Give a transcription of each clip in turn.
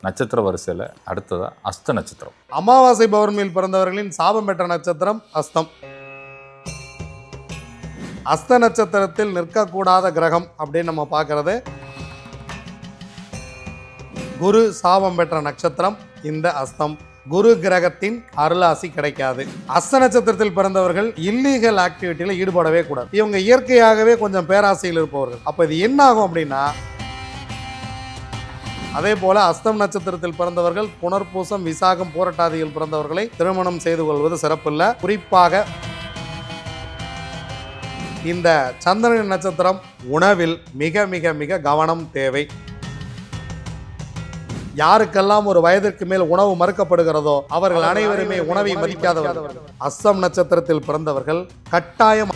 நட்சத்திர வரிசையில் அடுத்ததா அஸ்த நட்சத்திரம். அமாவாசை பௌர்ணமியில் பிறந்தவர்களின் சாபம் பெற்ற நட்சத்திரம் அஸ்தம். அஸ்த நட்சத்திரத்தில் நிற்கக்கூடாத கிரகம் அப்படின்னு நம்ம பார்க்கறது குரு சாபம் பெற்ற நட்சத்திரம் இந்த அஸ்தம். குரு கிரகத்தின் அருளாசி கிடைக்காது. அஸ்த நட்சத்திரத்தில் பிறந்தவர்கள் இல்லீகல் ஆக்டிவிட்டியில் ஈடுபடவே கூடாது. இவங்க இயற்கையாகவே கொஞ்சம் பேராசையில் இருப்பவர்கள். அப்போ இது என்ன ஆகும் அப்படின்னா, அதே போல அஸ்தம் நட்சத்திரத்தில் பிறந்தவர்கள் புனர்பூசம் விசாகம் போராட்டாதியில் பிறந்தவர்களை திருமணம் செய்து கொள்வது சிறப்பில்லை. குறிப்பாக இந்த சந்திரன் நட்சத்திரம் உணவில் மிக மிக மிக கவனம் தேவை. யாருக்கெல்லாம் ஒரு வயதிற்கு மேல் உணவு மறுக்கப்படுகிறதோ அவர்கள் அனைவருமே உணவை மதிக்காதவர்கள். அஸ்தம் நட்சத்திரத்தில் பிறந்தவர்கள் கட்டாயம்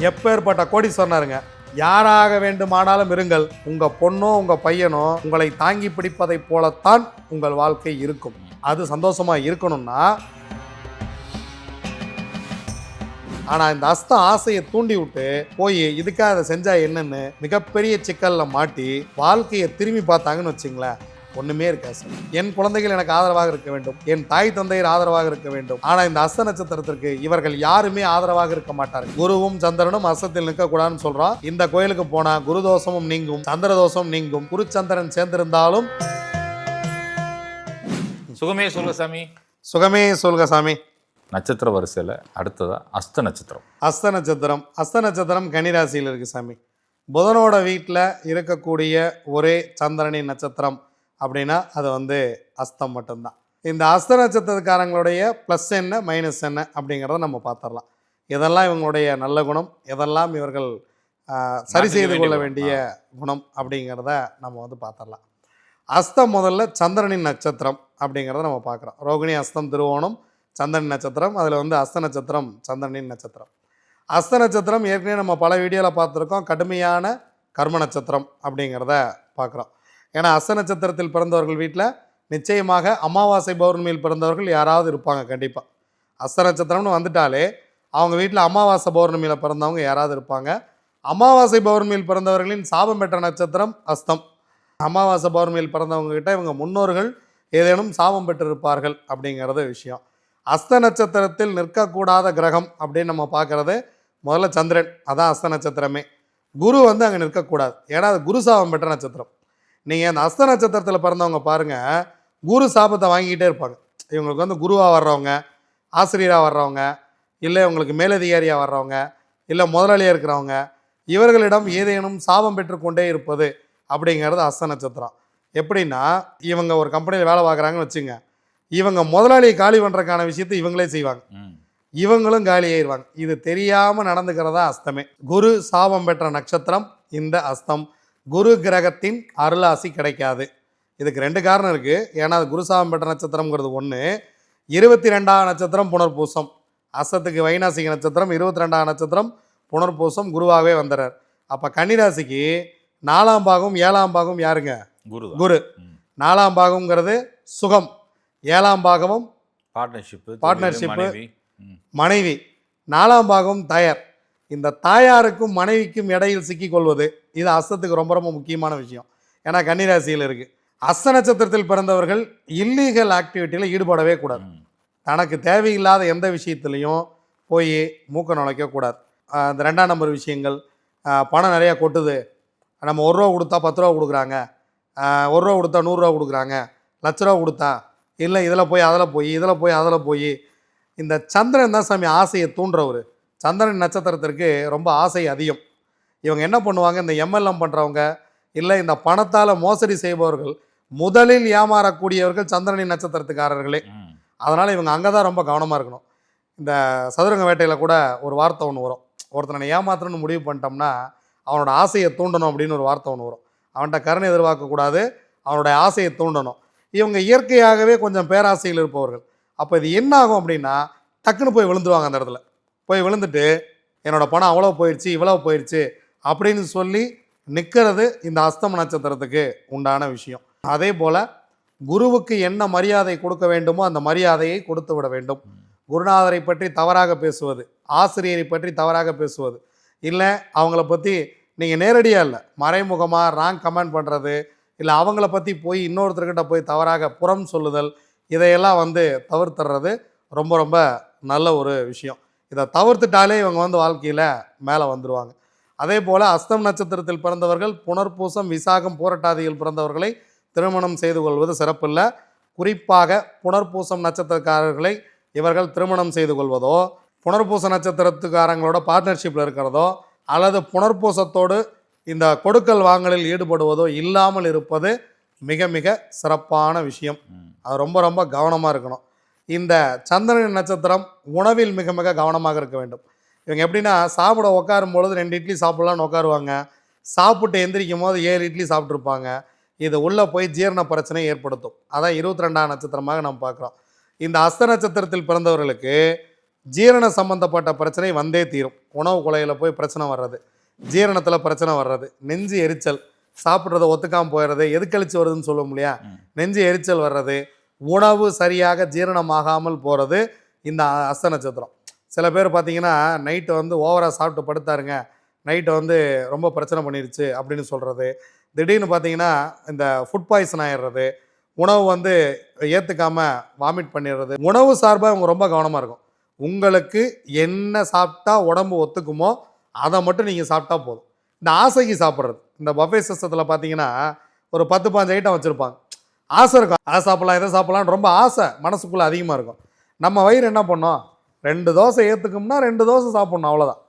எப்பேற்பட்ட கோடீஸ்வரனாருங்க, யாராக வேண்டுமானாலும் இருங்கள், உங்க பொண்ணோ உங்க பையனோ உங்களை தாங்கி பிடிப்பதை போலத்தான் உங்கள் வாழ்க்கை இருக்கும். அது சந்தோஷமா இருக்கணும்னா, ஆனால் இந்த அஸ்த ஆசையை தூண்டி விட்டு போய் இதுக்காக அதை செஞ்சா என்னன்னு மிகப்பெரிய சிக்கலில் மாட்டி வாழ்க்கையை திரும்பி பார்த்தாங்கன்னு வச்சுங்களேன், ஒன்றுமே இருக்காது சார். என் குழந்தைகள் எனக்கு ஆதரவாக இருக்க வேண்டும், என் தாய் தந்தையர் ஆதரவாக இருக்க வேண்டும். ஆனால் இந்த அஸ்த நட்சத்திரத்திற்கு இவர்கள் யாருமே ஆதரவாக இருக்க மாட்டார்கள். குருவும் சந்திரனும் அஸ்தத்தில் நிற்கக்கூடாதுன்னு சொல்கிறோம். இந்த கோயிலுக்கு போனால் குரு தோஷமும் நீங்கும், சந்திர தோஷம் நீங்கும். குரு சந்திரன் சேர்ந்திருந்தாலும் சுகமே சொல்க சாமி, சுகமே சொல்க சாமி. நட்சத்திர வரிசையில் அடுத்ததா அஸ்த நட்சத்திரம். அஸ்த நட்சத்திரம். அஸ்த நட்சத்திரம் கன்னிராசியில் இருக்குது சாமி. புதனோட வீட்டில் இருக்கக்கூடிய ஒரே சந்திரனின் நட்சத்திரம் அப்படின்னா அது அஸ்தம் மட்டும்தான். இந்த அஸ்த நட்சத்திரக்காரங்களுடைய ப்ளஸ் என்ன மைனஸ் என்ன அப்படிங்கிறத நம்ம பார்த்துடலாம். எதெல்லாம் இவங்களுடைய நல்ல குணம், எதெல்லாம் இவர்கள் சரி செய்து கொள்ள வேண்டிய குணம் அப்படிங்கிறத நம்ம பார்த்துடலாம். அஸ்தம் முதல்ல சந்திரனின் நட்சத்திரம் அப்படிங்கிறத நம்ம பார்க்குறோம். ரோகிணி அஸ்தம் திருவோணம் சந்திரன் நட்சத்திரம். அதில் அஸ்த நட்சத்திரம் சந்திரனின் நட்சத்திரம். அஸ்த நட்சத்திரம் ஏற்கனவே நம்ம பல வீடியோவில் பார்த்துருக்கோம். கடுமையான கர்ம நட்சத்திரம் அப்படிங்கிறத பார்க்குறோம். ஏன்னா அஸ்த நட்சத்திரத்தில் பிறந்தவர்கள் வீட்டில் நிச்சயமாக அமாவாசை பௌர்ணமியில் பிறந்தவர்கள் யாராவது இருப்பாங்க. கண்டிப்பாக அஸ்த நட்சத்திரம்னு வந்துட்டாலே அவங்க வீட்டில் அமாவாசை பௌர்ணமியில் பிறந்தவங்க யாராவது இருப்பாங்க. அமாவாசை பௌர்ணமியில் பிறந்தவர்களின் சாபம் பெற்ற நட்சத்திரம் அஸ்தம். அமாவாசை பௌர்ணமியில் பிறந்தவங்ககிட்ட இவங்க முன்னோர்கள் ஏதேனும் சாபம் பெற்றிருப்பார்கள் அப்படிங்கிறது விஷயம். அஸ்த நட்சத்திரத்தில் நிற்கக்கூடாத கிரகம் அப்படின்னு நம்ம பார்க்குறது முதல்ல சந்திரன். அதான் அஸ்த நட்சத்திரமே. குரு அங்கே நிற்கக்கூடாது. ஏன்னா அது குரு சாபம் பெற்ற நட்சத்திரம். நீங்கள் அந்த அஸ்த நட்சத்திரத்தில் பிறந்தவங்க பாருங்கள், குரு சாபத்தை வாங்கிக்கிட்டே இருப்பாங்க. இவங்களுக்கு குருவாக வர்றவங்க, ஆசிரியராக வர்றவங்க, இல்லை இவங்களுக்கு மேலதிகாரியாக வர்றவங்க, இல்லை முதலாளியாக இருக்கிறவங்க, இவர்களிடம் ஏதேனும் சாபம் பெற்றுக்கொண்டே இருப்பது அப்படிங்கிறது அஸ்த நட்சத்திரம். எப்படின்னா, இவங்க ஒரு கம்பெனியில் வேலை பார்க்குறாங்கன்னு வச்சுங்க, இவங்க முதலாளியை காலி பண்ணுறதுக்கான விஷயத்தை இவங்களே செய்வாங்க, இவங்களும் காலி ஆயிடுவாங்க. இது தெரியாமல் நடந்துக்கிறதா அஸ்தமே. குரு சாபம் பெற்ற நட்சத்திரம் இந்த அஸ்தம். குரு கிரகத்தின் அருளாசி கிடைக்காது. இதுக்கு 2 காரணம் இருக்குது. ஏன்னா அது குரு சாபம் பெற்ற நட்சத்திரம்ங்கிறது ஒன்று. 22ஆம் நட்சத்திரம் புனர்பூசம். அஸ்தத்துக்கு வைநாசிக நட்சத்திரம், 22ஆம் நட்சத்திரம் புனர்பூசம், குருவாகவே வந்துடுறார். அப்போ கன்னிராசிக்கு 4ஆம் பாகம் 7ஆம் பாகம் யாருங்க? குரு. 4ஆம் பாகம்ங்கிறது சுகம், 7ஆம் பாகமும் பார்ட்னர்ஷிப்பு மனைவி, 4ஆம் பாகம் தாயார். இந்த தாயாருக்கும் மனைவிக்கும் இடையில் சிக்கிக்கொள்வது இது அஸ்தத்துக்கு ரொம்ப ரொம்ப முக்கியமான விஷயம். ஏன்னா கன்னிராசியில் இருக்குது. அஸ்த நட்சத்திரத்தில் பிறந்தவர்கள் இல்லீகல் ஆக்டிவிட்டியில் ஈடுபடவே கூடாது. தனக்கு தேவையில்லாத எந்த விஷயத்துலையும் போய் மூக்க நுழைக்கக்கூடாது. இந்த 2ஆம் நம்பர் விஷயங்கள், பணம் நிறையா கொட்டுது, நம்ம 1 ரூபா கொடுத்தா 10 ரூபா கொடுக்குறாங்க, 1 ரூபா கொடுத்தா 100 ரூபா கொடுக்குறாங்க, லட்ச ரூபா கொடுத்தா இல்லை இதில் போய் அதில் போய் இதில் போய் அதில் போய். இந்த சந்திரன் தான் சாமி ஆசையை தூண்டுறவர். சந்திரன் நட்சத்திரத்திற்கு ரொம்ப ஆசை அதிகம். இவங்க என்ன பண்ணுவாங்க, இந்த எம்எல்எம் பண்ணுறவங்க, இல்லை இந்த பணத்தால் மோசடி செய்பவர்கள், முதலில் ஏமாறக்கூடியவர்கள் சந்திரனின் நட்சத்திரத்துக்காரர்களே. அதனால் இவங்க அங்கே தான் ரொம்ப கவனமாக இருக்கணும். இந்த சதுரங்க வேட்டையில் கூட ஒரு வார்த்தை ஒன்று வரும். ஒருத்தனை ஏமாத்தணும்னு முடிவு பண்ணிட்டோம்னா அவனோட ஆசையை தூண்டணும் அப்படின்னு ஒரு வார்த்தை ஒன்று வரும். அவன்கிட்ட கருணை எதிர்பார்க்கக்கூடாது, அவனுடைய ஆசையை தூண்டணும். இவங்க இயற்கையாகவே கொஞ்சம் பேராசையில் இருப்பவர்கள். அப்போ இது என்ன ஆகும் அப்படின்னா, டக்குன்னு போய் விழுந்துருவாங்க. அந்த இடத்துல போய் விழுந்துட்டு என்னோடய பணம் அவ்வளோ போயிடுச்சு இவ்வளோ போயிடுச்சு அப்படின்னு சொல்லி நிற்கிறது இந்த அஸ்தம நட்சத்திரத்துக்கு உண்டான விஷயம். அதே போல் குருவுக்கு என்ன மரியாதை கொடுக்க வேண்டுமோ அந்த மரியாதையை கொடுத்து விட வேண்டும். குருநாதரை பற்றி தவறாக பேசுவது, ஆசிரியரை பற்றி தவறாக பேசுவது, இல்லை அவங்கள பற்றி நீங்கள் நேரடியாக இல்லை மறைமுகமாக ராங் கமெண்ட் பண்ணுறது, இல்லை அவங்கள பற்றி போய் இன்னொருத்தர்கிட்ட போய் தவறாக புறம் சொல்லுதல், இதையெல்லாம் வந்து தவிர்த்துறது ரொம்ப ரொம்ப நல்ல ஒரு விஷயம். இதை தவிர்த்துட்டாலே இவங்க வந்து வாழ்க்கையில் மேலே வந்துடுவாங்க. அதே போல் அஸ்தம் நட்சத்திரத்தில் பிறந்தவர்கள் புனர்பூசம், விசாகம், பூரட்டாதியில் பிறந்தவர்களை திருமணம் செய்து கொள்வது சிறப்பில்லை. குறிப்பாக புனர்பூசம் நட்சத்திரக்காரர்களை இவர்கள் திருமணம் செய்து கொள்வதோ, புனர்பூச நட்சத்திரத்துக்காரங்களோட பார்ட்னர்ஷிப்பில் இருக்கிறதோ, அல்லது புனர்பூசத்தோடு இந்த கொடுக்கல் வாங்கலில் ஈடுபடுவதோ இல்லாமல் இருப்பது மிக மிக சிறப்பான விஷயம். அது ரொம்ப ரொம்ப கவனமாக இருக்கணும். இந்த சந்திரன் நட்சத்திரம் உணவில் மிக மிக கவனமாக இருக்க வேண்டும். இவங்க எப்படின்னா, சாப்பிட உட்காரும் பொழுது 2 இட்லி சாப்பிட்லான்னு உட்காருவாங்க, சாப்பிட்டு எந்திரிக்கும் போது 7 இட்லி சாப்பிட்ருப்பாங்க. இது உள்ளே போய் ஜீரண பிரச்சனை ஏற்படுத்தும். அதான் 22ஆம் நட்சத்திரமாக நம்ம பார்க்குறோம். இந்த அஸ்த நட்சத்திரத்தில் பிறந்தவர்களுக்கு ஜீரண சம்பந்தப்பட்ட பிரச்சனை வந்தே தீரும். உணவு குலையில் போய் பிரச்சனை வர்றது, ஜீரணத்தில் பிரச்சனை வர்றது, நெஞ்சு எரிச்சல், சாப்பிட்றத ஒத்துக்காமல் போயிடுறது, எதுக்கழிச்சு வருதுன்னு சொல்லுவோம் இல்லையா, நெஞ்சு எரிச்சல் வர்றது, உணவு சரியாக ஜீரணமாகாமல் போகிறது இந்த அஸ்த நட்சத்திரம். சில பேர் பார்த்தீங்கன்னா நைட்டு வந்து ஓவராக சாப்பிட்டு படுத்தாருங்க, நைட்டு வந்து ரொம்ப பிரச்சனை பண்ணிருச்சு அப்படின்னு சொல்கிறது, திடீர்னு பார்த்தீங்கன்னா இந்த ஃபுட் பாய்சன் ஆகிடுறது, உணவு வந்து ஏற்றுக்காமல் வாமிட் பண்ணிடுறது. உணவு சார்பாக இவங்க ரொம்ப கவனமாக இருக்கும். உங்களுக்கு என்ன சாப்பிட்டா உடம்பு ஒத்துக்குமோ அதை மட்டும் நீங்கள் சாப்பிட்டா போதும். இந்த ஆசைக்கு சாப்பிட்றது, இந்த பஃபே சிஸ்டத்தில் பார்த்தீங்கன்னா ஒரு 10-15 ஐட்டம் வச்சுருப்பாங்க. ஆசை இருக்கும், அதை சாப்பிட்லாம் இதை சாப்பிட்லான்னு ரொம்ப ஆசை மனசுக்குள்ளே அதிகமாக இருக்கும். நம்ம வயிறு என்ன பண்ணோம், 2 தோசை ஏற்றுக்கும்னா 2 தோசை சாப்பிட்ணும், அவ்வளோதான்.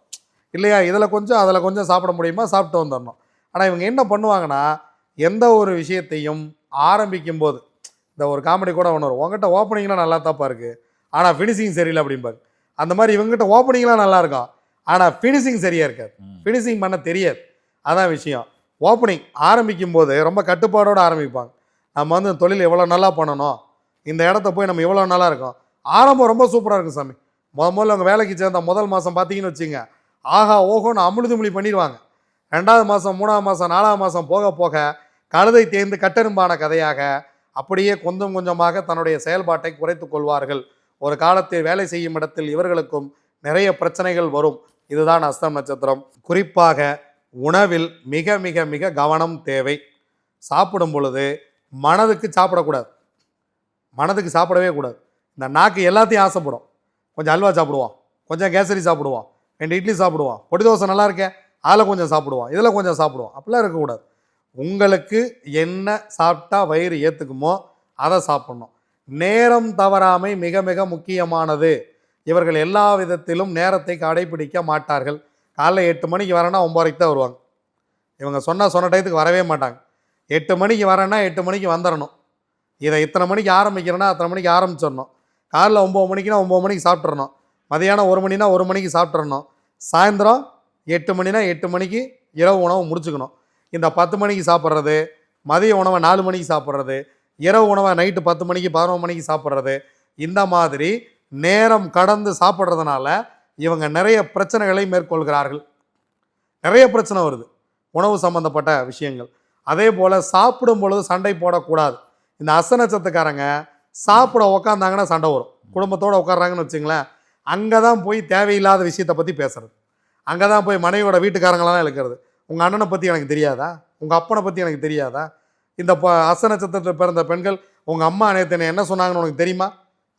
இல்லையா, இதில் கொஞ்சம் அதில் கொஞ்சம் சாப்பிட முடியுமா, சாப்பிட்டு வந்துடணும். ஆனால் இவங்க என்ன பண்ணுவாங்கன்னா, எந்த ஒரு விஷயத்தையும் ஆரம்பிக்கும் போது, இந்த ஒரு காமெடி கூட ஒன்று வரும், உங்ககிட்ட ஓப்பனிங்லாம் நல்லா தாப்பா இருக்குது ஆனால் ஃபினிஷிங் சரியில்லை அப்படிம்பாங்க. அந்த மாதிரி இவங்ககிட்ட ஓப்பனிங்லாம் நல்லா இருக்கும் ஆனால் ஃபினிஷிங் சரியாக இருக்காது, ஃபினிஷிங் பண்ண தெரியாது. அதான் விஷயம். ஓப்பனிங் ஆரம்பிக்கும் போது ரொம்ப கட்டுப்பாடோடு ஆரம்பிப்பாங்க. நம்ம வந்து தொழில் எவ்வளோ நல்லா பண்ணணும், இந்த இடத்த போய் நம்ம எவ்வளோ நல்லா இருக்கோம். ஆரம்பம் ரொம்ப சூப்பராக இருக்கும் சாமி. முதல்ல அவங்க வேலைக்கு சேர்ந்த முதல் மாதம் பார்த்தீங்கன்னு வச்சுங்க, ஆஹா ஓஹோன்னு அமுழுதுமொழி பண்ணிடுவாங்க. 2வது மாதம், 3ஆம் மாதம், 4ஆம் மாதம் போக போக கழுதை தேய்ந்து கட்டெரும்பான கதையாக அப்படியே கொஞ்சம் கொஞ்சமாக தன்னுடைய செயல்பாட்டை குறைத்து கொள்வார்கள். ஒரு காலத்தில் வேலை செய்யும் இடத்தில் இவர்களுக்கும் நிறைய பிரச்சனைகள் வரும். இதுதான் அஸ்தம் நட்சத்திரம். குறிப்பாக உணவில் மிக மிக மிக கவனம் தேவை. சாப்பிடும் பொழுது மனதுக்கு சாப்பிடக்கூடாது, மனதுக்கு சாப்பிடவே கூடாது. இந்த நாக்கு எல்லாத்தையும் ஆசைப்படும். கொஞ்சம் அல்வா சாப்பிடுவோம், கொஞ்சம் கேசரி சாப்பிடுவோம், 2 இட்லி சாப்பிடுவோம், பொடி தோசை நல்லா இருக்கேன் அதில் கொஞ்சம் சாப்பிடுவோம், இதில் கொஞ்சம் சாப்பிடுவோம், அப்படிலாம் இருக்கக்கூடாது. உங்களுக்கு என்ன சாப்பிட்டா வயிறு ஏற்றுக்குமோ அதை சாப்பிட்ணும். நேரம் தவறாமை மிக மிக முக்கியமானது. இவர்கள் எல்லா விதத்திலும் நேரத்தை கடைபிடிக்க மாட்டார்கள். காலைல 8 மணிக்கு வரேன்னா 9:30 தான் வருவாங்க. இவங்க சொன்ன டயத்துக்கு வரவே மாட்டாங்க. 8 மணிக்கு வரேன்னா 8 மணிக்கு வந்துடணும். இதை இத்தனை மணிக்கு ஆரம்பிக்கிறேன்னா அத்தனை மணிக்கு ஆரம்பிச்சிடணும். காலைல 9 மணிக்குனா 9 மணிக்கு சாப்பிட்றணும். மதியானம் 1 மணினா 1 மணிக்கு சாப்பிட்றணும். சாயந்தரம் 8 மணினா 8 மணிக்கு இரவு உணவு முடிச்சுக்கணும். இந்த 10 மணிக்கு சாப்பிட்றது, மதிய உணவை 4 மணிக்கு சாப்பிட்றது, இரவு உணவை நைட்டு 10 மணிக்கு 11 மணிக்கு சாப்பிட்றது, இந்த மாதிரி நேரம் கடந்து சாப்பிட்றதுனால இவங்க நிறைய பிரச்சனைகளை மேற்கொள்கிறார்கள். நிறைய பிரச்சனை வருது உணவு சம்மந்தப்பட்ட விஷயங்கள். அதே போல் சாப்பிடும் பொழுது சண்டை போடக்கூடாது. இந்த அஸ்த நட்சத்திரக்காரங்க சாப்பிட உக்காந்தாங்கன்னா சண்டை வரும். குடும்பத்தோடு உட்காடுறாங்கன்னு வச்சுங்களேன், அங்கே தான் போய் தேவையில்லாத விஷயத்தை பற்றி பேசுறது, அங்கே தான் போய் மனைவியோட வீட்டுக்காரங்களாம் இழுக்கிறது. உங்கள் அண்ணனை பற்றி எனக்கு தெரியாதா, உங்கள் அப்பனை பற்றி எனக்கு தெரியாதா, இந்த அஸ்த நட்சத்திரத்தில் பிறந்த பெண்கள் உங்கள் அம்மா நேற்று என்ன சொன்னாங்கன்னு உனக்கு தெரியுமா,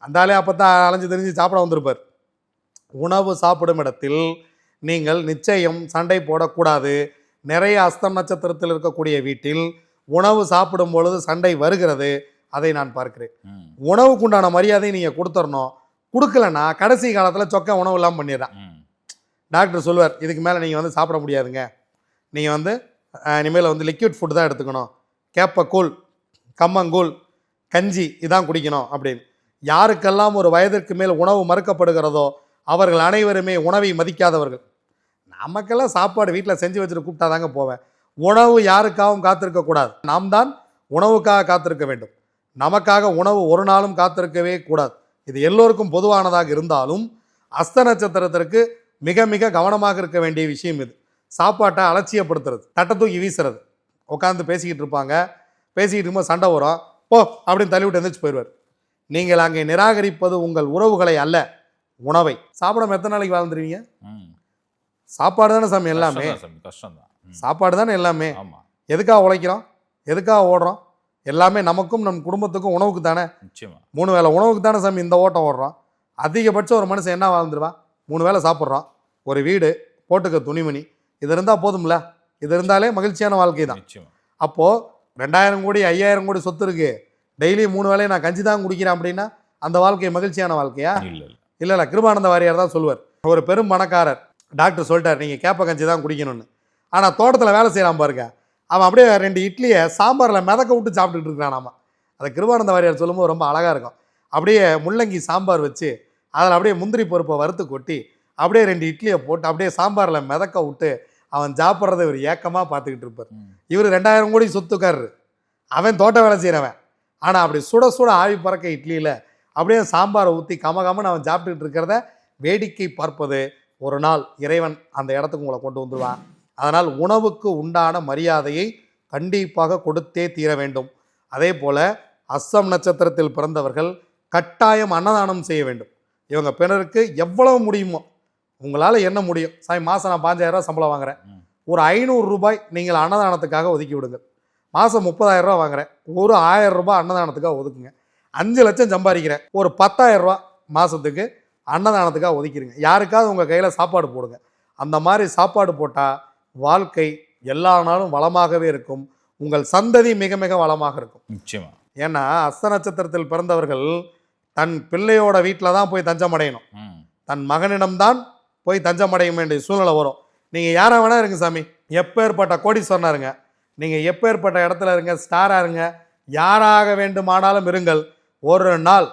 அந்தாலே அப்போ தான் அலைஞ்சு தெரிஞ்சு சாப்பிட வந்திருப்பார். உணவு சாப்பிடும் இடத்தில் நீங்கள் நிச்சயம் சண்டை போடக்கூடாது. நிறைய அஸ்தம் நட்சத்திரத்தில் இருக்கக்கூடிய வீட்டில் உணவு சாப்பிடும் பொழுது சண்டை வருகிறது, அதை நான் பார்க்கிறேன். உணவுக்குண்டான மரியாதையை நீங்கள் கொடுத்துடணும். கொடுக்கலன்னா கடைசி காலத்தில் சொக்க உணவு இல்லாமல் பண்ணிடுறான். டாக்டர் சொல்லுவார், இதுக்கு மேலே நீங்கள் வந்து சாப்பிட முடியாதுங்க, நீங்கள் வந்து இனிமேல் வந்து லிக்விட் ஃபுட் தான் எடுத்துக்கணும், கேப்பக்கூழ், கம்மங்கூழ், கஞ்சி இதான் குடிக்கணும் அப்படின்னு. யாருக்கெல்லாம் ஒரு வயதிற்கு மேல் உணவு மறுக்கப்படுகிறதோ அவர்கள் அனைவருமே உணவை மதிக்காதவர்கள். நமக்கெல்லாம் சாப்பாடு வீட்டில் செஞ்சு வச்சுட்டு கூப்பிட்டா தாங்க போவேன். உணவு யாருக்காகவும் காத்திருக்கக்கூடாது, நாம் தான் உணவுக்காக காத்திருக்க வேண்டும். நமக்காக உணவு ஒரு நாளும் காத்திருக்கவே கூடாது. இது எல்லோருக்கும் பொதுவானதாக இருந்தாலும் அஸ்த நட்சத்திரத்திற்கு மிக மிக கவனமாக இருக்க வேண்டிய விஷயம் இது. சாப்பாட்டை அலட்சியப்படுத்துறது, தட்டை தூக்கி வீசுறது. உட்காந்து பேசிக்கிட்டு இருப்பாங்க, பேசிக்கிட்டு இருக்கும்போது சண்டை வரும், போ அப்படின்னு தள்ளிவிட்டு எழுந்திரிச்சு போயிடுவார். நீங்கள் அங்கே நிராகரிப்பது உங்கள் உறவுகளை அல்ல, உணவை. சாப்பிடாம எத்தனை நாளைக்கு வாழ்ந்துருவீங்க? சாப்பாடு தானே சாமி எல்லாமே, கஷ்டம் தான். சாப்பாடு தானே எல்லாமே. ஆமாம். எதுக்காக உழைக்கிறோம், எதுக்காக ஓடுறோம்? எல்லாமே நமக்கும் நம் குடும்பத்துக்கும் உணவுக்கு தானே. நிச்சயமா. 3 வேளை உணவுக்கு தானே சாமி இந்த ஓட்டம் ஓடுறோம். அதிகபட்சம் ஒரு மனுஷன் என்ன வாழ்ந்துருவான்? 3 வேளை சாப்பிட்றோம், ஒரு வீடு, போட்டுக்க துணிமணி, இது இருந்தால் போதும்ல. இது இருந்தாலே மகிழ்ச்சியான வாழ்க்கை தான். நிச்சயமா. அப்போது 2000 கோடி 5000 கோடி சொத்து இருக்குது, டெய்லி 3 வேளையும் நான் கஞ்சி தான் குடிக்கிறேன் அப்படின்னா அந்த வாழ்க்கை மகிழ்ச்சியான வாழ்க்கையா? இல்லை. கிருபானந்த வாரியார் தான் சொல்லுவார். ஒரு பெரும் பணக்காரர் டாக்டர் சொல்லிட்டார் நீங்கள் கேப்ப கஞ்சி தான் குடிக்கணும்னு. ஆனால் தோட்டத்தில் வேலை செய்யலாம் பாருங்க, அவன் அப்படியே 2 இட்லியை சாம்பாரில் மிதக்க விட்டு சாப்பிட்டுட்டு இருக்கிறான். அதை கிருபானந்த வாரியார் சொல்லும்போது ரொம்ப அழகாக இருக்கும். அப்படியே முள்ளங்கி சாம்பார் வச்சு அதில் அப்படியே முந்திரி பருப்பை வறுத்து கொட்டி அப்படியே 2 இட்லியை போட்டு அப்படியே சாம்பாரில் மிதக்க விட்டு அவன் சாப்பிட்றத இவர் ஏக்கமாக பார்த்துக்கிட்டு இருப்பார். இவர் 2000 கோடி சொத்துக்காரரு, அவன் தோட்ட வேலை செய்கிறவன். ஆனால் அப்படி சுட சுட ஆவி பறக்க இட்லியில் அப்படியே சாம்பாரை ஊற்றி கமகமன்னு அவன் சாப்பிட்டுக்கிட்டு இருக்கிறத வேடிக்கை பார்ப்பது ஒரு நாள் இறைவன் அந்த இடத்துக்கு உங்களை கொண்டு வந்துடுவான். அதனால் உணவுக்கு உண்டான மரியாதையை கண்டிப்பாக கொடுத்தே தீர வேண்டும். அதே போல் அஸ்தம் நட்சத்திரத்தில் பிறந்தவர்கள் கட்டாயம் அன்னதானம் செய்ய வேண்டும். இவங்க பிறருக்கு எவ்வளவு முடியுமோ, உங்களால் என்ன முடியும், சாமி மாதம் நான் 5000 ரூபா சம்பளம் வாங்குறேன், ஒரு 500 ரூபாய் நீங்கள் அன்னதானத்துக்காக ஒதுக்கி விடுங்க. மாதம் 30,000 ரூபா வாங்குறேன், ஒரு 1000 ரூபாய் அன்னதானத்துக்காக ஒதுக்குங்க. 5 லட்சம் சம்பாதிக்கிறேன், ஒரு 10,000 ரூபா மாதத்துக்கு அன்னதானத்துக்காக ஒதுக்கிடுங்க. யாருக்காவது உங்கள் கையில் சாப்பாடு போடுங்க. அந்த மாதிரி சாப்பாடு போட்டால் வாழ்க்கை எல்லா நாளும் வளமாகவே இருக்கும். உங்கள் சந்ததி மிக மிக வளமாக இருக்கும். நிச்சயமா. ஏன்னா அஸ்த நட்சத்திரத்தில் பிறந்தவர்கள் தன் பிள்ளையோட வீட்டில் தான் போய் தஞ்சம் அடையணும், தன் மகனிடம்தான் போய் தஞ்சம் அடைய வேண்டிய சூழ்நிலை வரும். நீங்கள் யாராக வேணா இருங்க சாமி, எப்பேற்பட்ட கோடீஸ்வரனா இருங்க, நீங்கள் எப்பேற்பட்ட இடத்துல இருங்க, ஸ்டாராக இருங்க, யாராக வேண்டுமானாலும் இருங்கள், ஒரு நாள்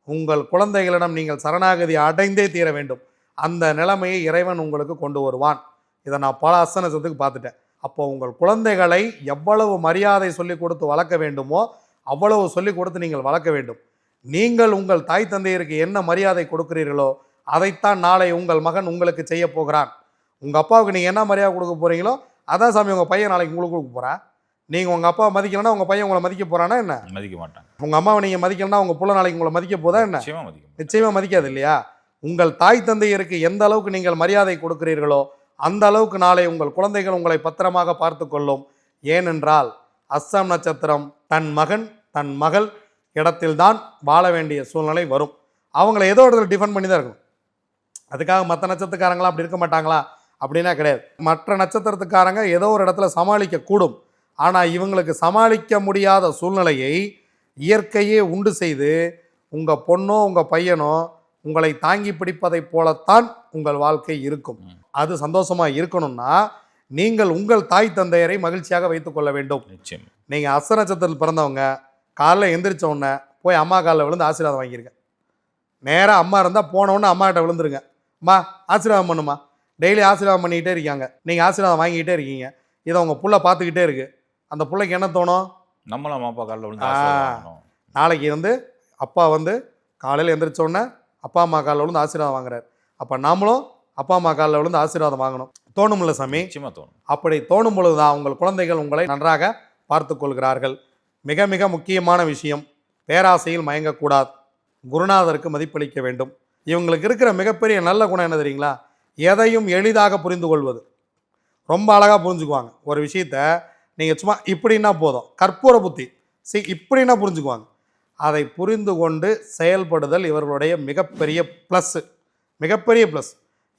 உங்கள் குழந்தைகளிடம் நீங்கள் சரணாகதி அடைந்தே தீர வேண்டும். அந்த நிலைமையை இறைவன் உங்களுக்கு கொண்டு வருவான். இதை நான் பல அஸ்த நட்சத்திரத்துக்கு பார்த்துட்டேன். அப்போ உங்கள் குழந்தைகளை எவ்வளவு மரியாதை சொல்லிக் கொடுத்து வளர்க்க வேண்டுமோ அவ்வளவு சொல்லிக் கொடுத்து நீங்கள் வளர்க்க வேண்டும். நீங்கள் உங்கள் தாய் தந்தையருக்கு என்ன மரியாதை கொடுக்கிறீர்களோ அதைத்தான் நாளை உங்கள் மகன் உங்களுக்கு செய்ய போகிறான். உங்கள் அப்பாவுக்கு நீங்கள் என்ன மரியாதை கொடுக்க போகிறீங்களோ அதான் சாமி உங்கள் பையன் நாளைக்கு உங்களுக்கு கொடுக்க போகிறான். நீங்கள் உங்கள் அப்பாவை மதிக்கலைன்னா உங்கள் பையன் உங்களை மதிக்க போகிறானா என்ன? மதிக்க மாட்டான். உங்கள் அம்மாவை நீங்கள் மதிக்கலைன்னா உங்கள் புள்ள நாளைக்கு உங்களை மதிக்க போதா என்ன? நிச்சயமாக மதிக்காது இல்லையா? உங்கள் தாய் தந்தையருக்கு எந்த அளவுக்கு நீங்கள் மரியாதை கொடுக்கிறீர்களோ அந்த அளவுக்கு நாளை உங்கள் குழந்தைகள் உங்களை பத்திரமாக பார்த்து கொள்ளும். ஏனென்றால் அஸ்தம் நட்சத்திரம் தன் மகன் தன் மகள் இடத்தில்தான் வாழ வேண்டிய சூழ்நிலை வரும். அவங்கள ஏதோ இடத்துல டிஃபெண்ட் பண்ணி தான் இருக்கணும். அதுக்காக மற்ற நட்சத்திரக்காரங்களா அப்படி இருக்க மாட்டாங்களா அப்படின்னா கிடையாது. மற்ற நட்சத்திரத்துக்காரங்க ஏதோ ஒரு இடத்துல சமாளிக்க கூடும். ஆனால் இவங்களுக்கு சமாளிக்க முடியாத சூழ்நிலையை இயற்கையே உண்டு செய்து உங்கள் பொண்ணோ உங்கள் பையனோ உங்களை தாங்கி பிடிப்பதைப் போலத்தான் உங்கள் வாழ்க்கை இருக்கும். அது சந்தோஷமாக இருக்கணும்னா நீங்கள் உங்கள் தாய் தந்தையரை மகிழ்ச்சியாக வைத்துக்கொள்ள வேண்டும். நீங்கள் அஸ்த நட்சத்திரத்தில் பிறந்தவங்க காலைல எந்திரிச்ச உடனே போய் அம்மா காலில் விழுந்து ஆசீர்வாதம் வாங்கியிருங்க. நேராக அம்மா இருந்தால் போனவுடனே அம்மா கிட்ட விழுந்துருங்க. அம்மா ஆசீர்வாதம் பண்ணுமா. டெய்லி ஆசீர்வாதம் பண்ணிக்கிட்டே இருக்காங்க, நீங்கள் ஆசீர்வாதம் வாங்கிக்கிட்டே இருக்கீங்க. இதை உங்கள் புள்ள பார்த்துக்கிட்டே இருக்குது. அந்த பிள்ளைக்கு என்ன தோணும்? நம்மளும் அம்மா அப்பா காலில் விழுந்து நாளைக்கு அப்பா காலையில் எந்திரிச்ச உடனே அப்பா அம்மா காலில் விழுந்து ஆசீர்வாதம் வாங்குறாரு. அப்போ நாமளும் அப்பா அம்மா காலில் விழுந்து ஆசீர்வாதம் வாங்கணும். தோணும்ல சாமி? தோணும். அப்படி தோணும் பொழுது தான் உங்கள் குழந்தைகள் உங்களை நன்றாக பார்த்து கொள்கிறார்கள். மிக மிக முக்கியமான விஷயம், பேராசையில் மயங்கக்கூடாது, குருநாதருக்கு மதிப்பளிக்க வேண்டும். இவங்களுக்கு இருக்கிற மிகப்பெரிய நல்ல குணம் என்ன தெரியுங்களா? எதையும் எளிதாக புரிந்து கொள்வது. ரொம்ப அழகாக புரிஞ்சுக்குவாங்க. ஒரு விஷயத்த நீங்கள் சும்மா இப்படின்னா போதும், கற்பூர புத்தி இப்படின்னா புரிஞ்சுக்குவாங்க. அதை புரிந்து கொண்டு செயல்படுதல் இவர்களுடைய மிகப்பெரிய ப்ளஸ்.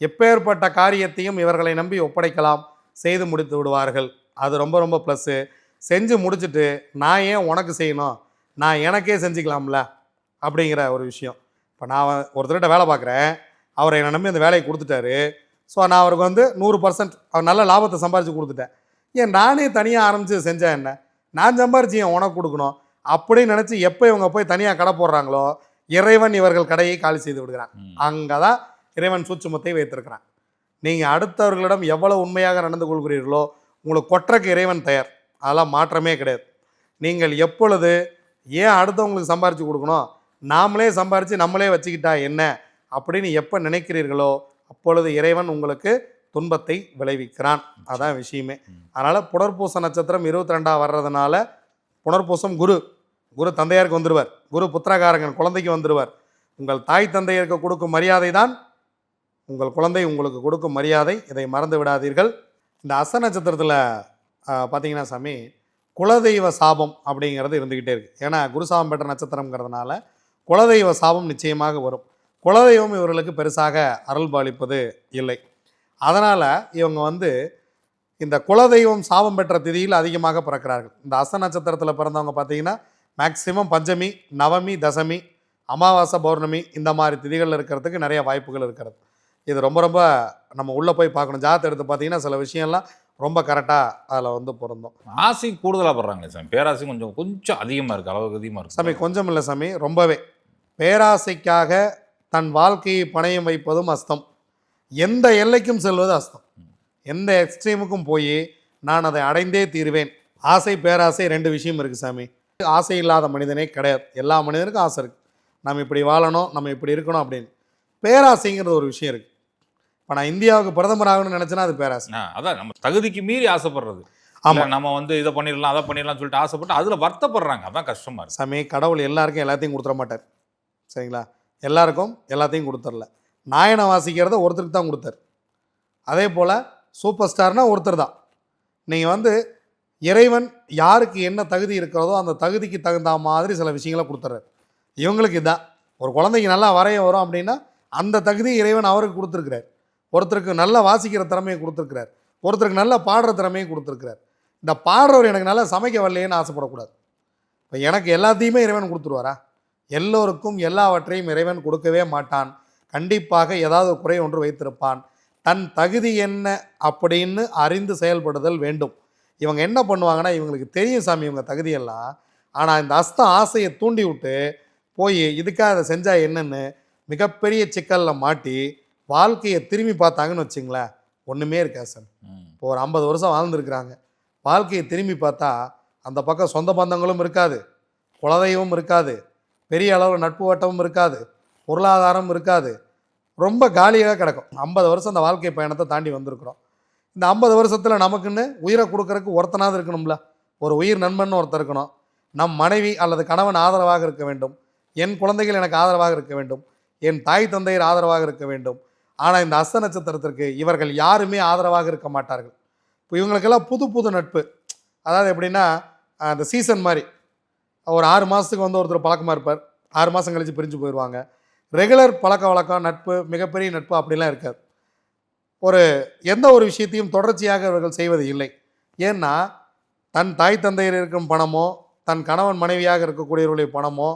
எப்பேற்பட்ட காரியத்தையும் இவர்களை நம்பி ஒப்படைக்கலாம், செய்து முடித்து விடுவார்கள். அது ரொம்ப ரொம்ப ப்ளஸ்ஸு. செஞ்சு முடிச்சுட்டு நான் ஏன் உனக்கு செய்யணும், நான் எனக்கே செஞ்சுக்கலாம்ல அப்படிங்கிற ஒரு விஷயம். இப்போ நான் ஒருத்தர்கிட்ட வேலை பார்க்குறேன், அவரை என்னை நம்பி அந்த வேலையை கொடுத்துட்டாரு. ஸோ நான் அவருக்கு 100% அவர் நல்ல லாபத்தை சம்பாரித்து கொடுத்துட்டேன். ஏன் நானே தனியாக ஆரம்பித்து செஞ்சேன் என்ன, நான் சம்பாரித்து ஏன் உனக்கு கொடுக்கணும் அப்படின்னு நினச்சி எப்போ இவங்க போய் தனியாக கடை போடுறாங்களோ இறைவன் இவர்கள் கடையை காலி செய்து விடுகிறான். அங்கே தான் இறைவன் சூட்சுமத்தை வைத்திருக்கிறான். நீங்கள் அடுத்தவர்களிடம் எவ்வளோ உண்மையாக நடந்து கொள்கிறீர்களோ உங்களுக்கு கொற்றக்கு இறைவன் தயார். அதெல்லாம் மாற்றமே கிடையாது. நீங்கள் எப்பொழுது ஏன் அடுத்தவங்களுக்கு சம்பாரித்து கொடுக்கணும், நாமளே சம்பாரித்து நம்மளே வச்சுக்கிட்டா என்ன அப்படின்னு எப்போ நினைக்கிறீர்களோ அப்பொழுது இறைவன் உங்களுக்கு துன்பத்தை விளைவிக்கிறான். அதான் விஷயமே. அதனால் புனர்பூச நட்சத்திரம் 22 வர்றதுனால புனர்பூசம் குரு தந்தையாருக்கு வந்துடுவார், குரு புத்திரகாரகன் குழந்தைக்கு வந்துடுவார். உங்கள் தாய் தந்தையருக்கு கொடுக்கும் மரியாதை தான் உங்கள் குழந்தை உங்களுக்கு கொடுக்கும் மரியாதை. இதை மறந்து விடாதீர்கள். இந்த அஸ்த நட்சத்திரத்தில் பார்த்தீங்கன்னா சாமி, குலதெய்வ சாபம் அப்படிங்கிறது இருந்துக்கிட்டே இருக்குது. ஏன்னா குரு சாபம் பெற்ற நட்சத்திரங்கிறதுனால குலதெய்வ சாபம் நிச்சயமாக வரும். குலதெய்வம் இவர்களுக்கு பெருசாக அருள் பாலிப்பது இல்லை. அதனால் இவங்க வந்து இந்த குலதெய்வம் சாபம் பெற்ற திதியில் அதிகமாக பிறக்கிறார்கள். இந்த அஸ்த நட்சத்திரத்தில் பிறந்தவங்க பார்த்தீங்கன்னா மேக்சிமம் பஞ்சமி, நவமி, தசமி, அமாவாசை, பௌர்ணமி இந்த மாதிரி திதிகளில் இருக்கிறதுக்கு நிறைய வாய்ப்புகள் இருக்கிறது. இது ரொம்ப ரொம்ப நம்ம உள்ளே போய் பார்க்கணும். ஜாதகத்தை எடுத்து பார்த்தீங்கன்னா சில விஷயம்லாம் ரொம்ப கரெக்டாக அதில் வந்து பொருந்தும். ஆசை கூடுதலாக படுறாங்க சாமி, பேராசை கொஞ்சம் அதிகமாக இருக்குது, அளவுக்கு அதிகமாக இருக்குது சாமி. கொஞ்சம் இல்லை சாமி, ரொம்பவே. பேராசைக்காக தன் வாழ்க்கையை பணயம் வைப்பதும் அஸ்தம், எந்த எல்லைக்கும் செல்வது அஸ்தம். எந்த எக்ஸ்ட்ரீமுக்கும் போய் நான் அதை அடைந்தே தீருவேன். ஆசை பேராசை ரெண்டு விஷயம் இருக்குது சாமி. ஆசை இல்லாத மனிதனே கிடையாது. எல்லா மனிதனுக்கும் ஆசை இருக்குது, நம்ம இப்படி வாழணும், நம்ம இப்படி இருக்கணும் அப்படின்னு. பேராசைங்கிறது ஒரு விஷயம் இருக்குது. இப்போ நான் இந்தியாவுக்கு பிரதமர் ஆகணும்னு நினச்சேன்னா அது பேராசை. அதான் நம்ம தகுதிக்கு மீறி ஆசைப்படுறது. ஆமாம், நம்ம வந்து இதை பண்ணிடலாம், அதை பண்ணிடலாம்னு சொல்லிட்டு ஆசைப்பட்டு அதில் வருத்தப்படுறாங்க. அதான் கஷ்டமாக இருக்குது சாமி. கடவுள் எல்லாருக்கும் எல்லாத்தையும் கொடுத்துட மாட்டார், சரிங்களா? எல்லாருக்கும் எல்லாத்தையும் கொடுத்துடல. நாயனை வாசிக்கிறத ஒருத்தருக்கு தான் கொடுத்தார். அதே போல் சூப்பர் ஸ்டார்னால் ஒருத்தர் தான். நீங்கள் வந்து இறைவன் யாருக்கு என்ன தகுதி இருக்கிறதோ அந்த தகுதிக்கு தகுந்த மாதிரி சில விஷயங்களை கொடுத்துட்றாரு. இவங்களுக்கு இதான், ஒரு குழந்தைக்கு நல்லா வரைய வரும் அப்படின்னா அந்த தகுதி இறைவன் அவருக்கு கொடுத்துருக்கிறார். ஒருத்தருக்கு நல்லா வாசிக்கிற திறமையை கொடுத்துருக்கிறார், ஒருத்தருக்கு நல்லா பாடுற திறமையை கொடுத்துருக்கிறார். இந்த பாடுறவர் எனக்கு நல்லா சமைக்க வரலையேன்னு ஆசைப்படக்கூடாது. இப்போ எனக்கு எல்லாத்தையுமே இறைவன் கொடுத்துருவாரா? எல்லோருக்கும் எல்லாவற்றையும் இறைவன் கொடுக்கவே மாட்டான். கண்டிப்பாக ஏதாவது குறை ஒன்று வைத்திருப்பான். தன் தகுதி என்ன அப்படின்னு அறிந்து செயல்படுதல் வேண்டும். இவங்க என்ன பண்ணுவாங்கன்னா, இவங்களுக்கு தெரியும் சாமி இவங்க தகுதியெல்லாம், ஆனால் இந்த ஆசையை தூண்டி விட்டு போய் இதுக்காக அதை செஞ்சால் என்னென்னு மிகப்பெரிய சிக்கலில் மாட்டி வாழ்க்கையை திரும்பி பார்த்தாங்கன்னு வச்சுங்களேன், ஒன்றுமே இருக்கா சார். இப்போ ஒரு 50 வருஷம் வாழ்ந்துருக்குறாங்க, வாழ்க்கையை திரும்பி பார்த்தா அந்த பக்கம் சொந்த பந்தங்களும் இருக்காது, குலதெய்வம் இருக்காது, பெரிய அளவில் நட்பு வட்டமும் இருக்காது, பொருளாதாரம் இருக்காது, ரொம்ப காலியாக கிடக்கும். 50 வருஷம் அந்த வாழ்க்கை பயணத்தை தாண்டி வந்திருக்கிறோம். இந்த 50 வருஷத்தில் நமக்குன்னு உயிரை கொடுக்கறதுக்கு ஒருத்தனாவது இருக்கணும்ல, ஒரு உயிர் நண்பன் ஒருத்தர் இருக்கணும். நம் மனைவி அல்லது கணவன் ஆதரவாக இருக்க வேண்டும், என் குழந்தைகள் எனக்கு ஆதரவாக இருக்க வேண்டும், என் தாய் தந்தையர் ஆதரவாக இருக்க வேண்டும். ஆனால் இந்த அஸ்த நட்சத்திரத்திற்கு இவர்கள் யாருமே ஆதரவாக இருக்க மாட்டார்கள். இப்போ இவங்களுக்கெல்லாம் புது புது நட்பு, அதாவது எப்படின்னா அந்த சீசன் மாதிரி, ஒரு 6 மாதத்துக்கு வந்து ஒருத்தர் பழக்கமாக இருப்பார், 6 மாதம் கழித்து பிரிஞ்சு போயிடுவாங்க. ரெகுலர் பழக்க வழக்கம், நட்பு, மிகப்பெரிய நட்பு அப்படிலாம் இருக்காது. எந்த ஒரு விஷயத்தையும் தொடர்ச்சியாக இவர்கள் செய்வது இல்லை. ஏன்னா தன் தாய் தந்தையர் இருக்கும் பணமோ, தன் கணவன் மனைவியாக இருக்கக்கூடியவர்களுடைய பணமோ,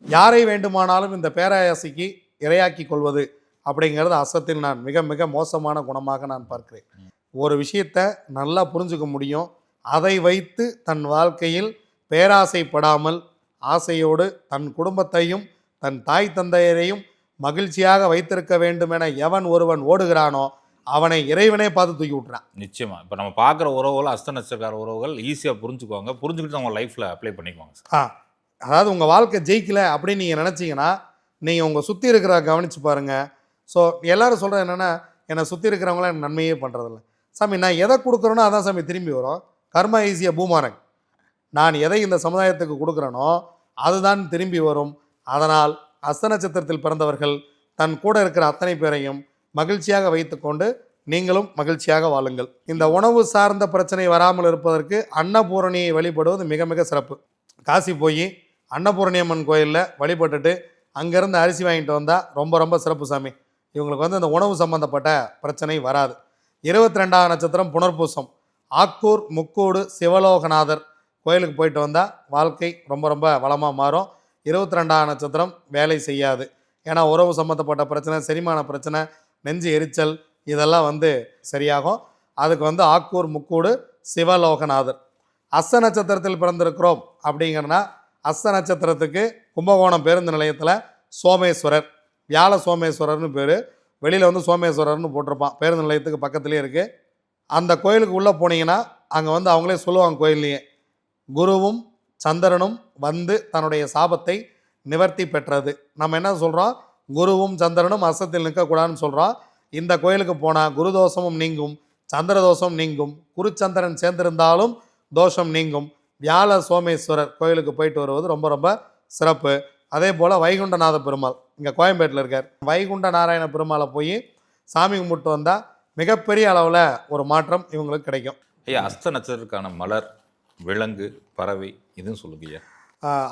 யாரை வேண்டுமானாலும் இந்த பேராசைக்கு இரையாக்கி கொள்வது அப்படிங்கிறது அசத்தில் நான் மிக மிக மோசமான குணமாக நான் பார்க்கிறேன். ஒரு விஷயத்தை நல்லா புரிஞ்சுக்க முடியும், அதை வைத்து தன் வாழ்க்கையில் பேராசைப்படாமல் ஆசையோடு தன் குடும்பத்தையும் தன் தாய் தந்தையரையும் மகிழ்ச்சியாக வைத்திருக்க வேண்டும் என எவன் ஒருவன் ஓடுகிறானோ அவனை இறைவனே பார்த்து தூக்கி விட்டுறான். நிச்சயமா. இப்போ நம்ம பார்க்குற உறவுகள், அஸ்த நட்சத்திரக்கார உறவுகள் ஈஸியாக புரிஞ்சுக்குவாங்க, புரிஞ்சுக்கிட்டு அவங்க லைஃப்பில் அப்ளை பண்ணிக்குவாங்க சார். அதாவது உங்கள் வாழ்க்கை ஜெயிக்கலை அப்படின்னு நீங்கள் நினச்சிங்கன்னா நீங்கள் உங்கள் சுற்றி இருக்கிற கவனித்து பாருங்கள். ஸோ எல்லோரும் சொல்கிறது என்னென்னா, என்னை சுற்றி இருக்கிறவங்களாம் எனக்கு நன்மையே பண்ணுறதில்ல. சாமி நான் எதை கொடுக்குறேனோ அதான் சாமி திரும்பி வரும். கர்மா ஈஸியாக பூமாரங். நான் எதை இந்த சமுதாயத்துக்கு கொடுக்குறேனோ அதுதான் திரும்பி வரும். அதனால் அஸ்த நட்சத்திரத்தில் பிறந்தவர்கள் தன் கூட இருக்கிற அத்தனை பேரையும் மகிழ்ச்சியாக வைத்துக்கொண்டு நீங்களும் மகிழ்ச்சியாக வாழுங்கள். இந்த உணவு சார்ந்த பிரச்சனை வராமல் இருப்பதற்கு அன்னபூரணியை வழிபடுவது மிக மிக சிறப்பு. காசி போய் அன்னபூரணியம்மன் கோயிலில் வழிபட்டுட்டு அங்கேருந்து அரிசி வாங்கிட்டு வந்தால் ரொம்ப ரொம்ப சிறப்பு சாமி. இவங்களுக்கு வந்து இந்த உணவு சம்மந்தப்பட்ட பிரச்சனை வராது. 22ஆம் நட்சத்திரம் புனர்பூசம், ஆக்கூர் முக்கூடு சிவலோகநாதர் கோயிலுக்கு போயிட்டு வந்தால் வாழ்க்கை ரொம்ப ரொம்ப வளமாக மாறும். 22ஆம் நட்சத்திரம் வேலை செய்யாது. ஏன்னா உறவு சம்மந்தப்பட்ட பிரச்சனை, செரிமான பிரச்சனை, நெஞ்சு எரிச்சல் இதெல்லாம் வந்து சரியாகும். அதுக்கு வந்து ஆக்கூர் முக்கூடு சிவலோகநாதர். அஸ்த நட்சத்திரத்தில் பிறந்திருக்கிறோம் அப்படிங்கிறனா அஸ்த நட்சத்திரத்துக்கு கும்பகோணம் பேருந்து நிலையத்தில் சோமேஸ்வரர், வியாழ சோமேஸ்வரர்னு பேர், வெளியில் வந்து சோமேஸ்வரர்னு போட்டிருப்பான், பேருந்து நிலையத்துக்கு பக்கத்துலேயே இருக்குது. அந்த கோயிலுக்கு உள்ளே போனீங்கன்னா அங்கே வந்து அவங்களே சொல்லுவாங்க கோயில்லையே, குருவும் சந்திரனும் வந்து தன்னுடைய சாபத்தை நிவர்த்தி பெற்றது. நம்ம என்ன சொல்கிறோம், குருவும் சந்திரனும் அஸ்தத்தில் நிற்கக்கூடாதுன்னு சொல்கிறோம். இந்த கோயிலுக்கு போனால் குரு தோஷமும் நீங்கும், சந்திர தோஷம் நீங்கும், குருச்சந்திரன் சேர்ந்திருந்தாலும் தோஷம் நீங்கும். வியாழ சோமேஸ்வரர் கோயிலுக்கு போயிட்டு வருவது ரொம்ப ரொம்ப சிறப்பு. அதே போல் வைகுண்டநாத பெருமாள் இங்கே கோயம்பேட்டில் இருக்கார். வைகுண்ட நாராயண பெருமாளை போய் சாமி கும்பிட்டு வந்தால் மிகப்பெரிய அளவில் ஒரு மாற்றம் இவங்களுக்கு கிடைக்கும். ஐயா, அஸ்த நட்சத்திரத்துக்கான மலர், விலங்கு, பறவை இதுவும் சொல்லுங்கய்யா.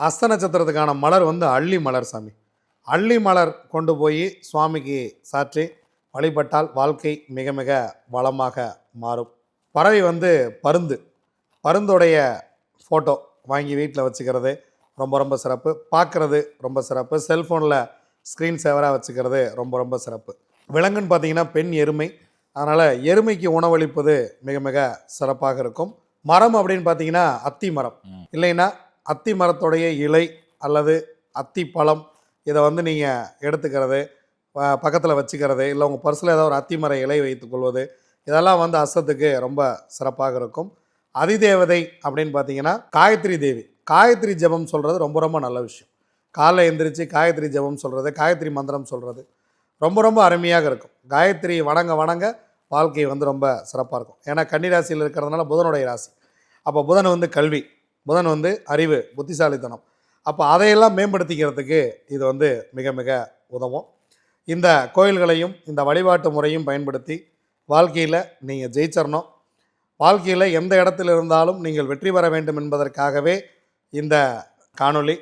அஸ்த நட்சத்திரத்துக்கான மலர் வந்து அள்ளி மலர் சாமி. அள்ளி மலர் கொண்டு போய் சுவாமிக்கு சாற்றி வழிபட்டால் வாழ்க்கை மிக மிக வளமாக மாறும். பறவை வந்து பருந்து. பருந்துடைய ஃபோட்டோ வாங்கி வீட்டில் வச்சுக்கிறது ரொம்ப ரொம்ப சிறப்பு. பார்க்குறது ரொம்ப சிறப்பு. செல்ஃபோனில் ஸ்க்ரீன் சேவராக வச்சுக்கிறது ரொம்ப ரொம்ப சிறப்பு. விலங்குன்னு பார்த்தீங்கன்னா பெண் எருமை. அதனால் எருமைக்கு உணவளிப்பது மிக மிக சிறப்பாக இருக்கும். மரம் அப்படின்னு பார்த்தீங்கன்னா அத்தி மரம். இல்லைன்னா அத்தி மரத்துடைய இலை அல்லது அத்தி பழம் இதை வந்து நீங்கள் எடுத்துக்கிறது, பக்கத்தில் வச்சுக்கிறது, இல்லை உங்கள் பர்ஸில் ஏதாவது ஒரு அத்தி மர இலை வைத்துக்கொள்வது, இதெல்லாம் வந்து அஸ்தத்துக்கு ரொம்ப சிறப்பாக இருக்கும். அதிதேவதை அப்படின்னு பார்த்தீங்கன்னா காயத்ரி தேவி. காயத்ரி ஜெபம் சொல்கிறது ரொம்ப ரொம்ப நல்ல விஷயம். காலைல எந்திரிச்சு காயத்ரி ஜெபம் சொல்கிறது, காயத்ரி மந்திரம் சொல்கிறது ரொம்ப ரொம்ப அருமையாக இருக்கும். காயத்ரி வணங்க வணங்க வாழ்க்கை வந்து ரொம்ப சிறப்பாக இருக்கும். ஏன்னா கன்னிராசியில் இருக்கிறதுனால புதனுடைய ராசி. அப்போ புதன் வந்து கல்வி, புதன் வந்து அறிவு, புத்திசாலித்தனம். அப்போ அதையெல்லாம் மேம்படுத்திக்கிறதுக்கு இது வந்து மிக மிக உதவும். இந்த கோயில்களையும் இந்த வழிபாட்டு முறையும் பயன்படுத்தி வாழ்க்கையில் நீங்கள் ஜெயிச்சிடணும். வாழ்க்கையில் எந்த இடத்துல இருந்தாலும் நீங்கள் வெற்றி பெற வேண்டும் என்பதற்காகவே இந்த காணொளி.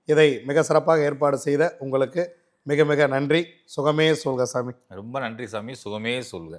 இதை மிக சிறப்பாக ஏற்பாடு செய்த உங்களுக்கு மிக மிக நன்றி. சுகமே சொல்க சாமி. ரொம்ப நன்றி சாமி. சுகமே சொல்க.